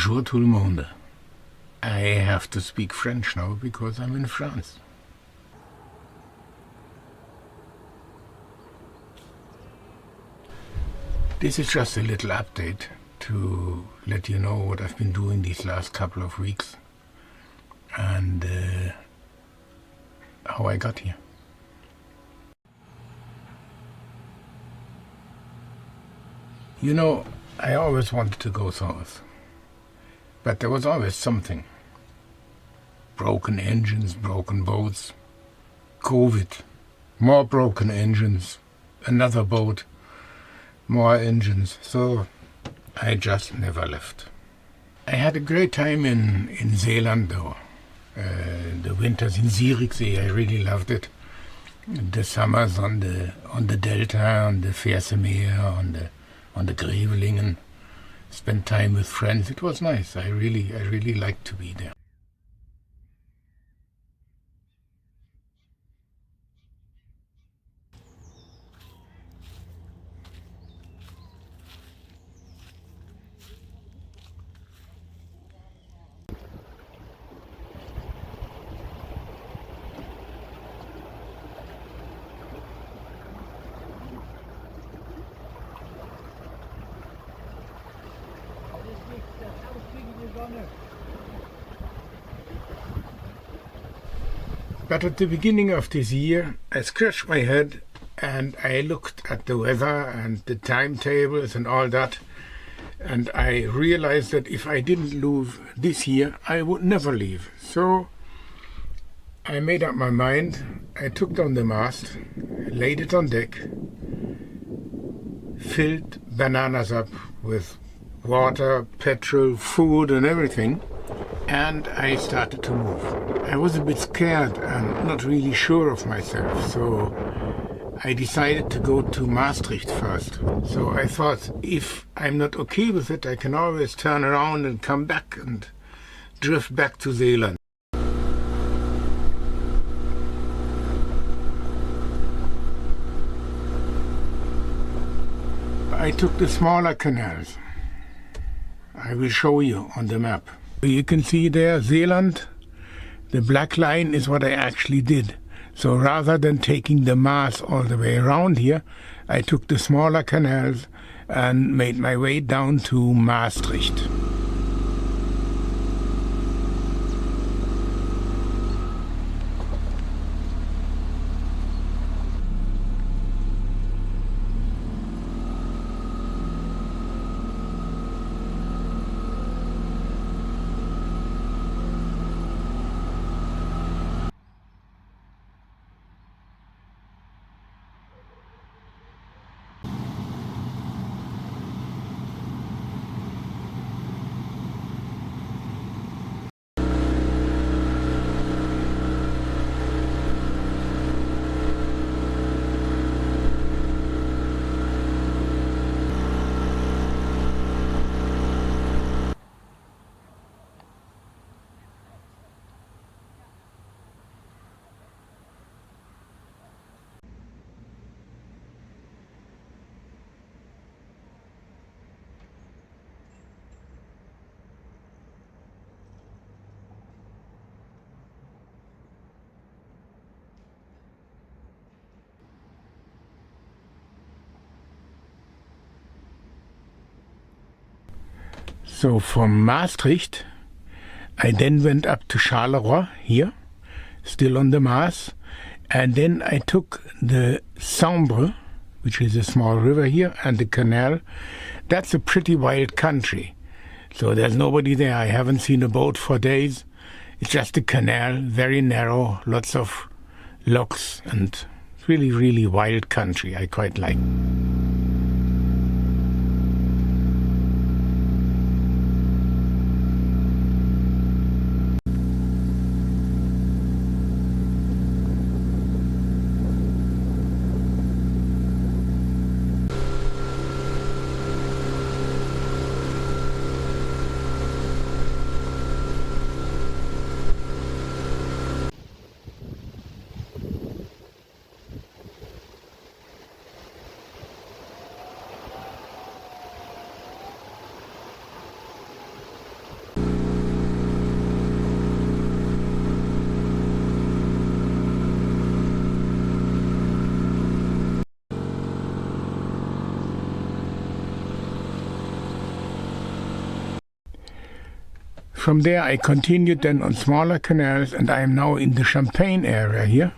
Bonjour tout le monde. I have to speak French now because I'm in France. This is just a little update to let you know what I've been doing these last couple of weeks and how I got here. You know, I always wanted to go south, but there was always something. Broken engines, broken boats, COVID, more broken engines, another boat, more engines, so I just never left. I had a great time in Zeeland though. The winters in Zegelreise, I really loved it. The summers on the Delta, on the Veersemeer, on the Grevelingen. Spent time with friends. It was nice. I really liked to be there. But at the beginning of this year, I scratched my head and I looked at the weather and the timetables and all that, and I realized that if I didn't leave this year, I would never leave. So I made up my mind. I took down the mast, laid it on deck, filled bananas up with water, petrol, food and everything, and I started to move. I was a bit scared and not really sure of myself, so I decided to go to Maastricht first. So I thought, if I'm not okay with it, I can always turn around and come back and drift back to Zeeland. I took the smaller canals. I will show you on the map. You can see there, Zeeland. The black line is what I actually did. So rather than taking the Mast all the way around here, I took the smaller canals and made my way down to Maastricht. So from Maastricht, I then went up to Charleroi here, still on the Mast, and then I took the Sambre, which is a small river here, and the canal. That's a pretty wild country, so there's nobody there. I haven't seen a boat for days. It's just a canal, very narrow, lots of locks, and really wild country. I quite like. From there I continued then on smaller canals, and I am now in the Champagne area here.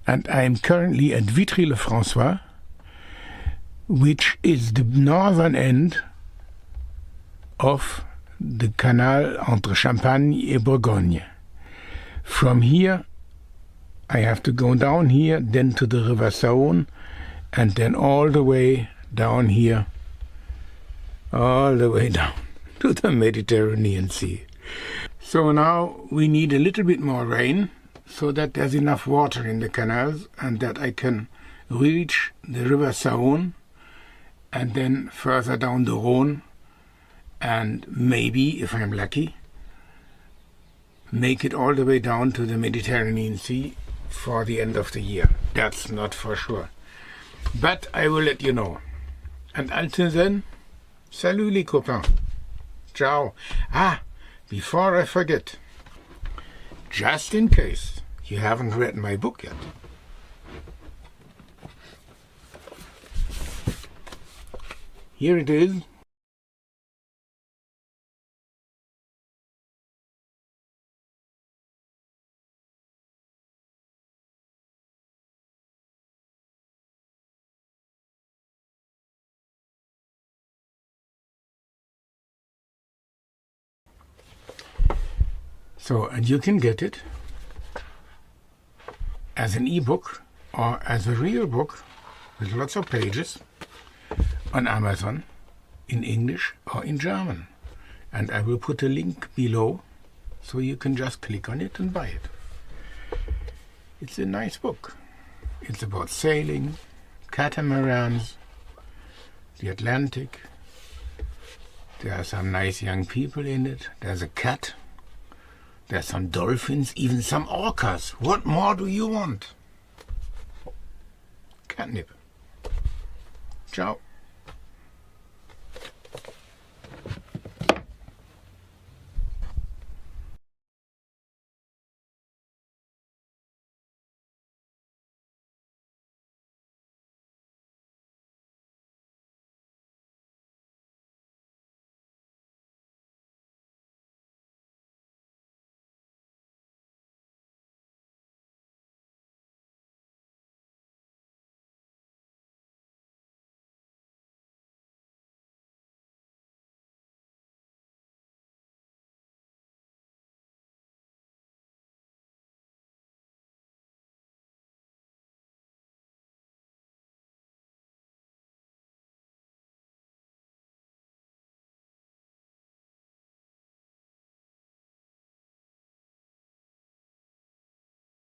And I am currently at Vitry-le-François, which is the northern end of the canal entre Champagne et Bourgogne. From here I have to go down here, then to the River Saône, and then all the way down here, all the way down to the Mediterranean Sea. So now we need a little bit more rain, so that there's enough water in the canals and that I can reach the River Saône and then further down the Rhône, and maybe, if I'm lucky, make it all the way down to the Mediterranean Sea for the end of the year. That's not for sure, but I will let you know. And until then, salut les copains. Ciao. Before I forget, just in case you haven't read my book yet, here it is. So, and you can get it as an ebook or as a real book with lots of pages on Amazon in English or in German. And I will put a link below so you can just click on it and buy it. It's a nice book. It's about sailing, catamarans, the Atlantic. There are some nice young people in it. There's a cat. There's some dolphins, even some orcas. What more do you want? CATNIP. Ciao.